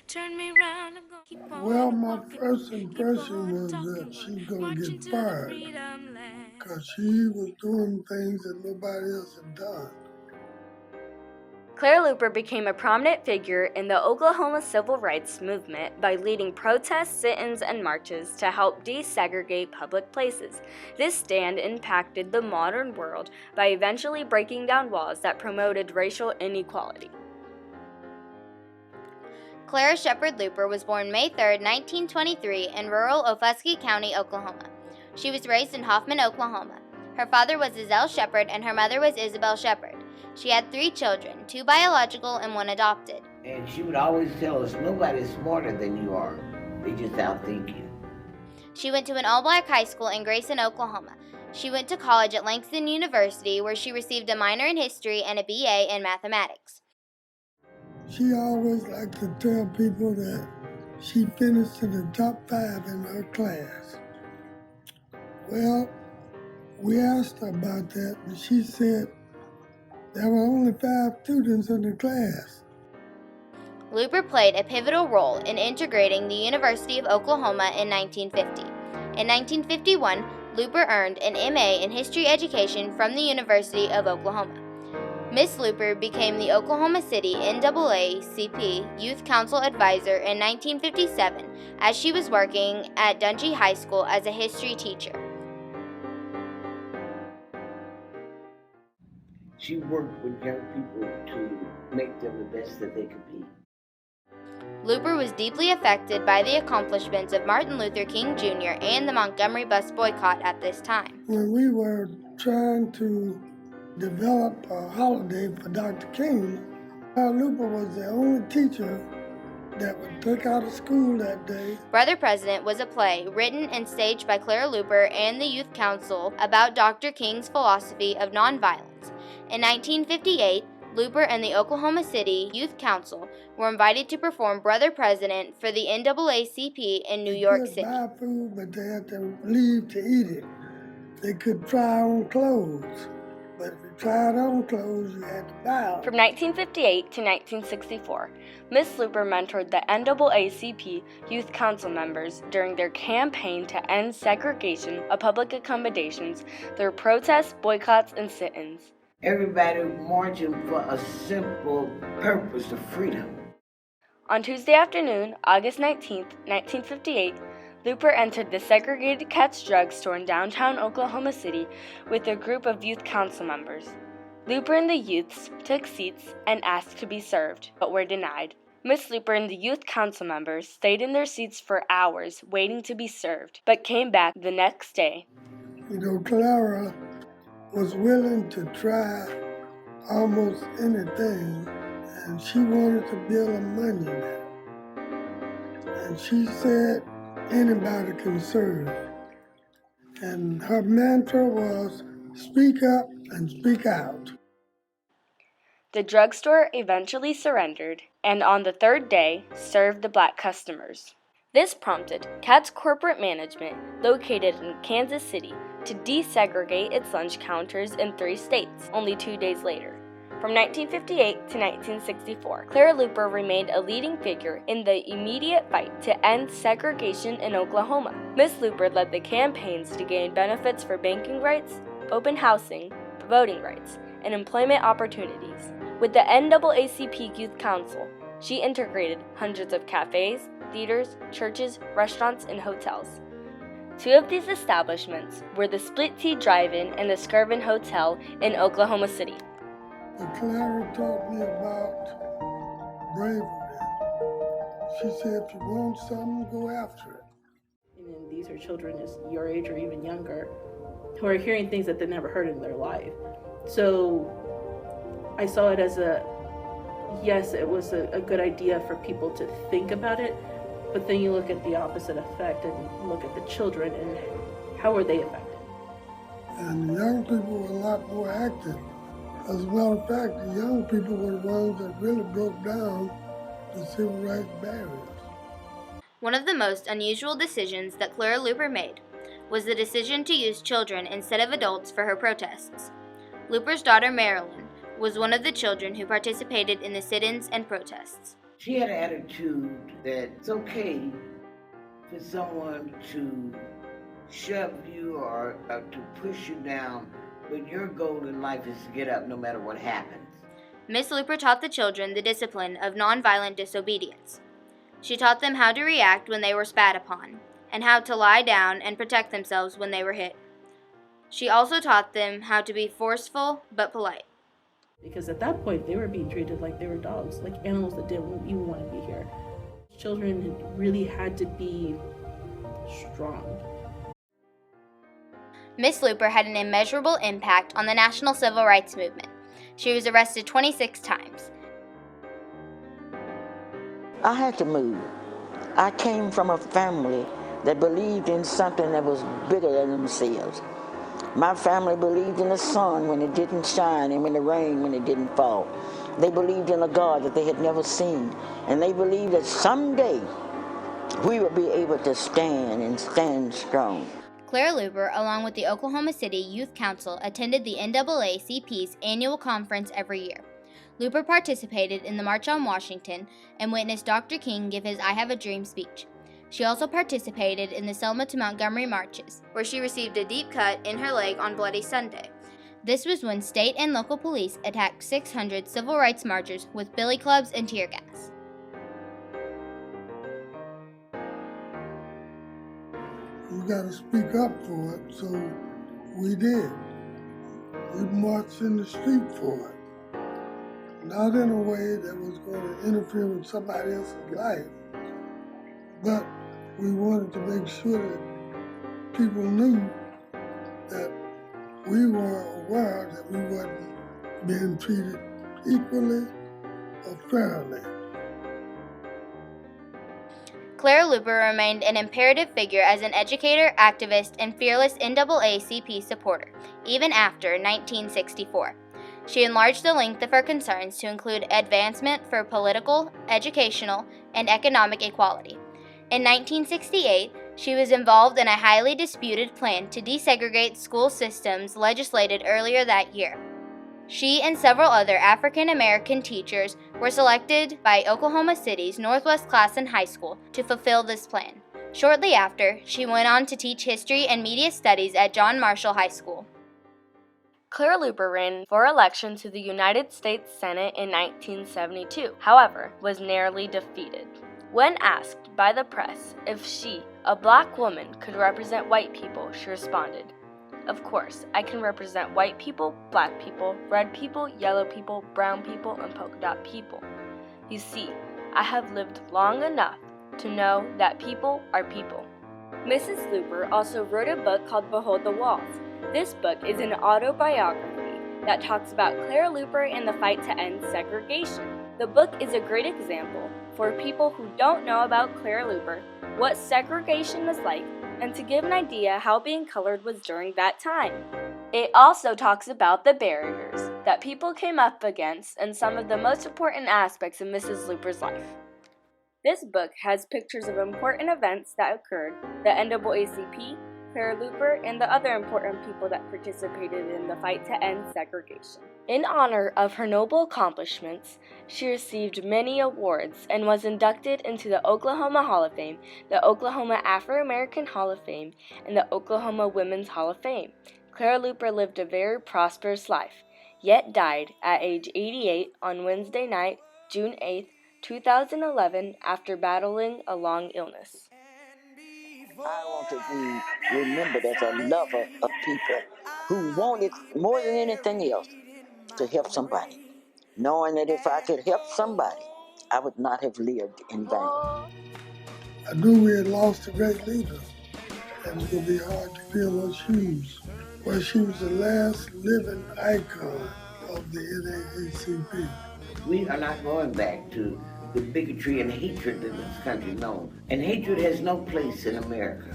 Turn me round, I'm gonna keep Well, on my walking, first keep impression on was that talking, she's going to marching get to the fired freedom land. because she was doing things that nobody else had done. Clara Luper became a prominent figure in the Oklahoma civil rights movement by leading protests, sit-ins, and marches to help desegregate public places. This stand impacted the modern world by eventually breaking down laws that promoted racial inequality. Clara Shepard Luper was born May 3, 1923, in rural Ofuskie County, Oklahoma. She was raised in Hoffman, Oklahoma. Her father was Ezell Shepard and her mother was Isabel Shepard. She had 3 children, 2 biological and 1 adopted. And she would always tell us, nobody's smarter than you are. They just outthink you. She went to an all-black high school in Grayson, Oklahoma. She went to college at Langston University, where she received a minor in history and a BA in mathematics. She always liked to tell people that she finished in the top 5 in her class. Well, we asked her about that, and she said there were only 5 students in the class. Luper played a pivotal role in integrating the University of Oklahoma in 1950. In 1951, Luper earned an MA in History Education from the University of Oklahoma. Miss Luper became the Oklahoma City NAACP Youth Council Advisor in 1957 as she was working at Dungy High School as a history teacher. She worked with young people to make them the best that they could be. Luper was deeply affected by the accomplishments of Martin Luther King Jr. and the Montgomery bus boycott at this time. When we were trying to develop a holiday for Dr. King, Luper was the only teacher that would take out of school that day. Brother President was a play written and staged by Clara Luper and the Youth Council about Dr. King's philosophy of nonviolence. In 1958, Luper and the Oklahoma City Youth Council were invited to perform Brother President for the NAACP in New York City. They could buy food, but they had to leave to eat it. They could try on clothes, but if you tried on clothes, you had to buy them. From 1958 to 1964, Miss Luper mentored the NAACP Youth Council members during their campaign to end segregation of public accommodations through protests, boycotts, and sit-ins. Everybody marching for a simple purpose of freedom. On Tuesday afternoon, August 19, 1958, Luper entered the segregated Cats drugstore in downtown Oklahoma City with a group of youth council members. Luper and the youths took seats and asked to be served, but were denied. Miss Luper and the youth council members stayed in their seats for hours waiting to be served, but came back the next day. You know, Clara was willing to try almost anything, and she wanted to build a monument. And she said, anybody can serve. And her mantra was, speak up and speak out. The drugstore eventually surrendered, and on the 3rd day, served the black customers. This prompted Cat's corporate management, located in Kansas City, to desegregate its lunch counters in 3 states, only 2 days later. From 1958 to 1964, Clara Luper remained a leading figure in the immediate fight to end segregation in Oklahoma. Miss Luper led the campaigns to gain benefits for banking rights, open housing, voting rights, and employment opportunities. With the NAACP Youth Council, she integrated hundreds of cafes, theaters, churches, restaurants, and hotels. 2 of these establishments were the Split Tea Drive-In and the Skirvin Hotel in Oklahoma City. Clara taught me about bravery. She said, if you want something, go after it. And these are children as your age or even younger who are hearing things that they never heard in their life. So I saw it as yes, it was a good idea for people to think about it, but then you look at the opposite effect and look at the children and how were they affected. And the young people were a lot more active. As a matter of fact, the young people were the ones that really broke down the civil rights barriers. One of the most unusual decisions that Clara Luper made was the decision to use children instead of adults for her protests. Luper's daughter Marilyn was one of the children who participated in the sit-ins and protests. She had an attitude that it's okay for someone to shove you or to push you down, but your goal in life is to get up no matter what happens. Miss Luper taught the children the discipline of nonviolent disobedience. She taught them how to react when they were spat upon, and how to lie down and protect themselves when they were hit. She also taught them how to be forceful but polite. Because at that point, they were being treated like they were dogs, like animals that didn't even want to be here. Children really had to be strong. Miss Luper had an immeasurable impact on the national civil rights movement. She was arrested 26 times. I had to move. I came from a family that believed in something that was bigger than themselves. My family believed in the sun when it didn't shine and in the rain when it didn't fall. They believed in a God that they had never seen, and they believed that someday we would be able to stand and stand strong. Clara Luper, along with the Oklahoma City Youth Council, attended the NAACP's annual conference every year. Luper participated in the March on Washington and witnessed Dr. King give his I Have a Dream speech. She also participated in the Selma to Montgomery marches, where she received a deep cut in her leg on Bloody Sunday. This was when state and local police attacked 600 civil rights marchers with billy clubs and tear gas. You gotta speak up for it, so we did. We marched in the street for it. Not in a way that was going to interfere with somebody else's life, but we wanted to make sure that people knew that we were aware that we wasn't being treated equally or fairly. Clara Luper remained an imperative figure as an educator, activist, and fearless NAACP supporter, even after 1964. She enlarged the length of her concerns to include advancement for political, educational, and economic equality. In 1968, she was involved in a highly disputed plan to desegregate school systems legislated earlier that year. She and several other African American teachers were selected by Oklahoma City's Northwest Classen High School to fulfill this plan. Shortly after, she went on to teach history and media studies at John Marshall High School. Clara Luper ran for election to the United States Senate in 1972, however, was narrowly defeated. When asked by the press if she, a black woman, could represent white people, she responded, "Of course, I can represent white people, black people, red people, yellow people, brown people, and polka dot people. You see, I have lived long enough to know that people are people." Mrs. Luper also wrote a book called Behold the Walls. This book is an autobiography that talks about Clara Luper and the fight to end segregation. The book is a great example for people who don't know about Clara Luper, what segregation was like, and to give an idea how being colored was during that time. It also talks about the barriers that people came up against and some of the most important aspects of Mrs. Luper's life. This book has pictures of important events that occurred, the NAACP, Clara Luper, and the other important people that participated in the fight to end segregation. In honor of her noble accomplishments, she received many awards and was inducted into the Oklahoma Hall of Fame, the Oklahoma Afro-American Hall of Fame, and the Oklahoma Women's Hall of Fame. Clara Luper lived a very prosperous life, yet died at age 88 on Wednesday night, June 8, 2011, after battling a long illness. I want to be remembered as a lover of people who wanted more than anything else to help somebody, knowing that if I could help somebody, I would not have lived in vain. I knew we had lost a great leader, and it would be hard to fill her shoes. Well, she was the last living icon of the NAACP. We are not going back to the bigotry and hatred that this country knows. And hatred has no place in America.